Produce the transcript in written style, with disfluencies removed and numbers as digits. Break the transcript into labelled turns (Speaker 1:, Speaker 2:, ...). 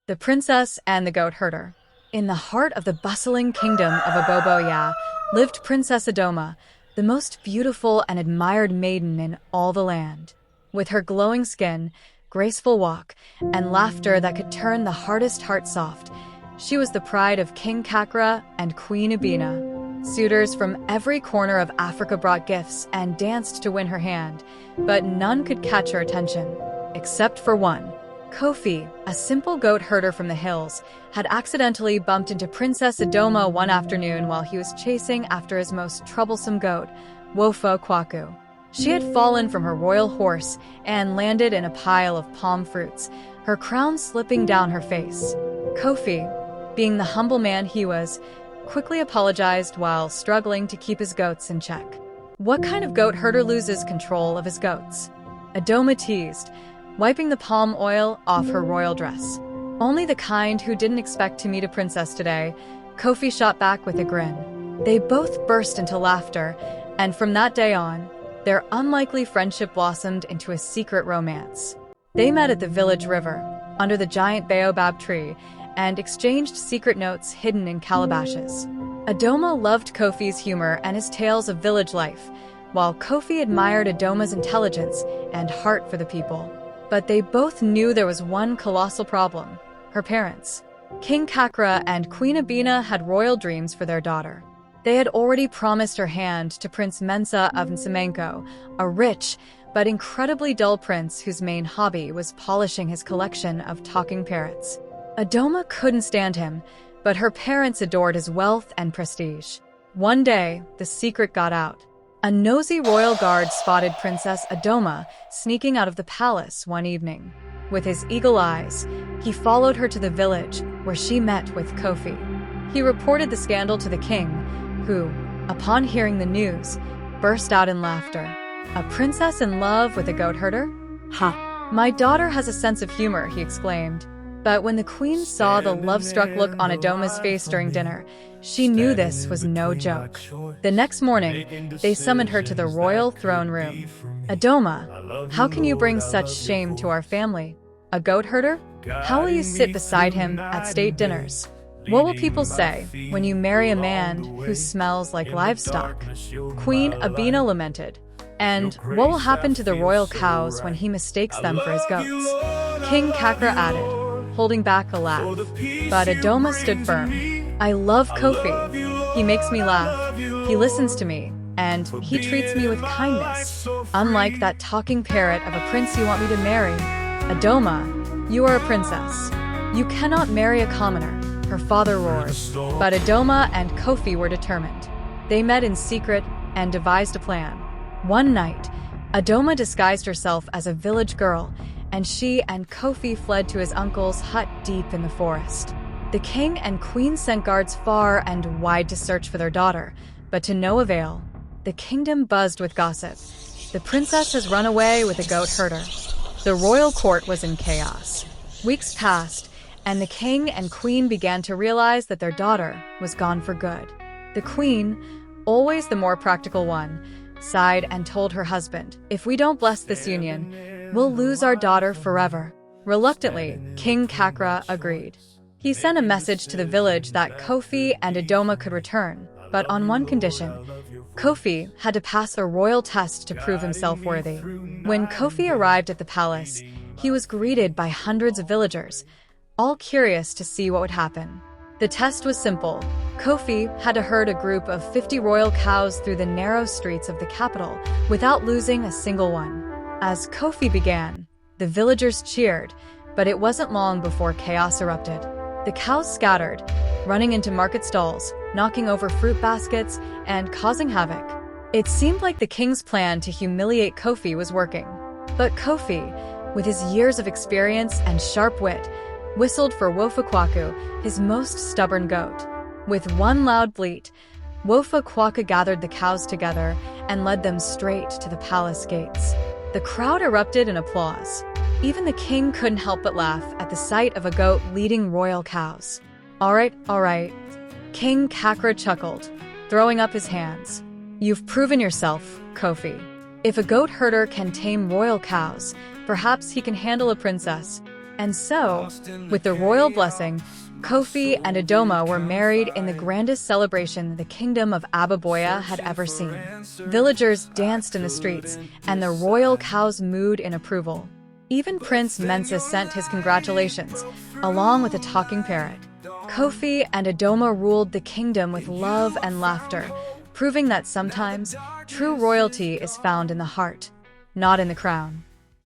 Speaker 1: The Princess and the Goat Herder. In the heart of the bustling Kingdom of Aboboyaa lived Princess Adoma, the most beautiful and admired maiden in all the land. With her glowing skin, graceful walk, and laughter that could turn the hardest heart soft, she was the pride of King Kakra and Queen Abena. Suitors from every corner of Africa brought gifts and danced to win her hand, but none could catch her attention, except for one. Kofi, a simple goat herder from the hills, had accidentally bumped into Princess Adoma one afternoon while he was chasing after his most troublesome goat, Wofa Kwaku. She had fallen from her royal horse and landed in a pile of palm fruits, her crown slipping down her face. Kofi, being the humble man he was, quickly apologized while struggling to keep his goats in check. What kind of goat herder loses control of his goats? Adoma teased, wiping the palm oil off her royal dress. Only the kind who didn't expect to meet a princess today, Kofi shot back with a grin. They both burst into laughter, and from that day on, their unlikely friendship blossomed into a secret romance. They met at the village river, under the giant baobab tree, and exchanged secret notes hidden in calabashes. Adoma loved Kofi's humor and his tales of village life, while Kofi admired Adoma's intelligence and heart for the people. But they both knew there was one colossal problem: her parents. King Kakra and Queen Abena had royal dreams for their daughter. They had already promised her hand to Prince Mensa of Nsemenko, a rich but incredibly dull prince whose main hobby was polishing his collection of talking parrots. Adoma couldn't stand him, but her parents adored his wealth and prestige. One day, the secret got out. A nosy royal guard spotted Princess Adoma sneaking out of the palace one evening. With his eagle eyes, he followed her to the village where she met with Kofi. He reported the scandal to the king, who, upon hearing the news, burst out in laughter. A princess in love with a goat herder? Ha! My daughter has a sense of humor, he exclaimed. But when the queen saw the love-struck look on Adoma's face during dinner, she knew this was no joke. The next morning, they summoned her to the royal throne room. Adoma, how can you bring such shame to our family? A goat herder? How will you sit beside him at state dinners? What will people say when you marry a man who smells like livestock? Queen Abena lamented. And what will happen to the royal cows when he mistakes them for his goats? King Kakra added, holding back a laugh. But Adoma stood firm. I love Kofi. He makes me laugh. He listens to me, and he treats me with kindness. Unlike that talking parrot of a prince you want me to marry. Adoma, you are a princess. You cannot marry a commoner, her father roared. But Adoma and Kofi were determined. They met in secret and devised a plan. One night, Adoma disguised herself as a village girl, and she and Kofi fled to his uncle's hut deep in the forest. The king and queen sent guards far and wide to search for their daughter, but to no avail. The kingdom buzzed with gossip. The princess has run away with a goat herder. The royal court was in chaos. Weeks passed, and the king and queen began to realize that their daughter was gone for good. The queen, always the more practical one, sighed and told her husband, if we don't bless this union, we'll lose our daughter forever. Reluctantly, King Kakra agreed. He sent a message to the village that Kofi and Adoma could return, but on one condition. Kofi had to pass a royal test to prove himself worthy. When Kofi arrived at the palace, he was greeted by hundreds of villagers, all curious to see what would happen. The test was simple. Kofi had to herd a group of 50 royal cows through the narrow streets of the capital without losing a single one. As Kofi began, the villagers cheered, but it wasn't long before chaos erupted. The cows scattered, running into market stalls, knocking over fruit baskets, and causing havoc. It seemed like the king's plan to humiliate Kofi was working. But Kofi, with his years of experience and sharp wit, whistled for Wofa Kwaku, his most stubborn goat. With one loud bleat, Wofa Kwaku gathered the cows together and led them straight to the palace gates. The crowd erupted in applause. Even the king couldn't help but laugh at the sight of a goat leading royal cows. All right, King Kakra chuckled, throwing up his hands. You've proven yourself, Kofi. If a goat herder can tame royal cows, perhaps he can handle a princess. And so, with the royal blessing, Kofi and Adoma were married in the grandest celebration the Kingdom of Aboboyaa had ever seen. Villagers danced in the streets, and the royal cows mooed in approval. Even Prince Mensa sent his congratulations, along with a talking parrot. Kofi and Adoma ruled the kingdom with love and laughter, proving that sometimes true royalty is found in the heart, not in the crown.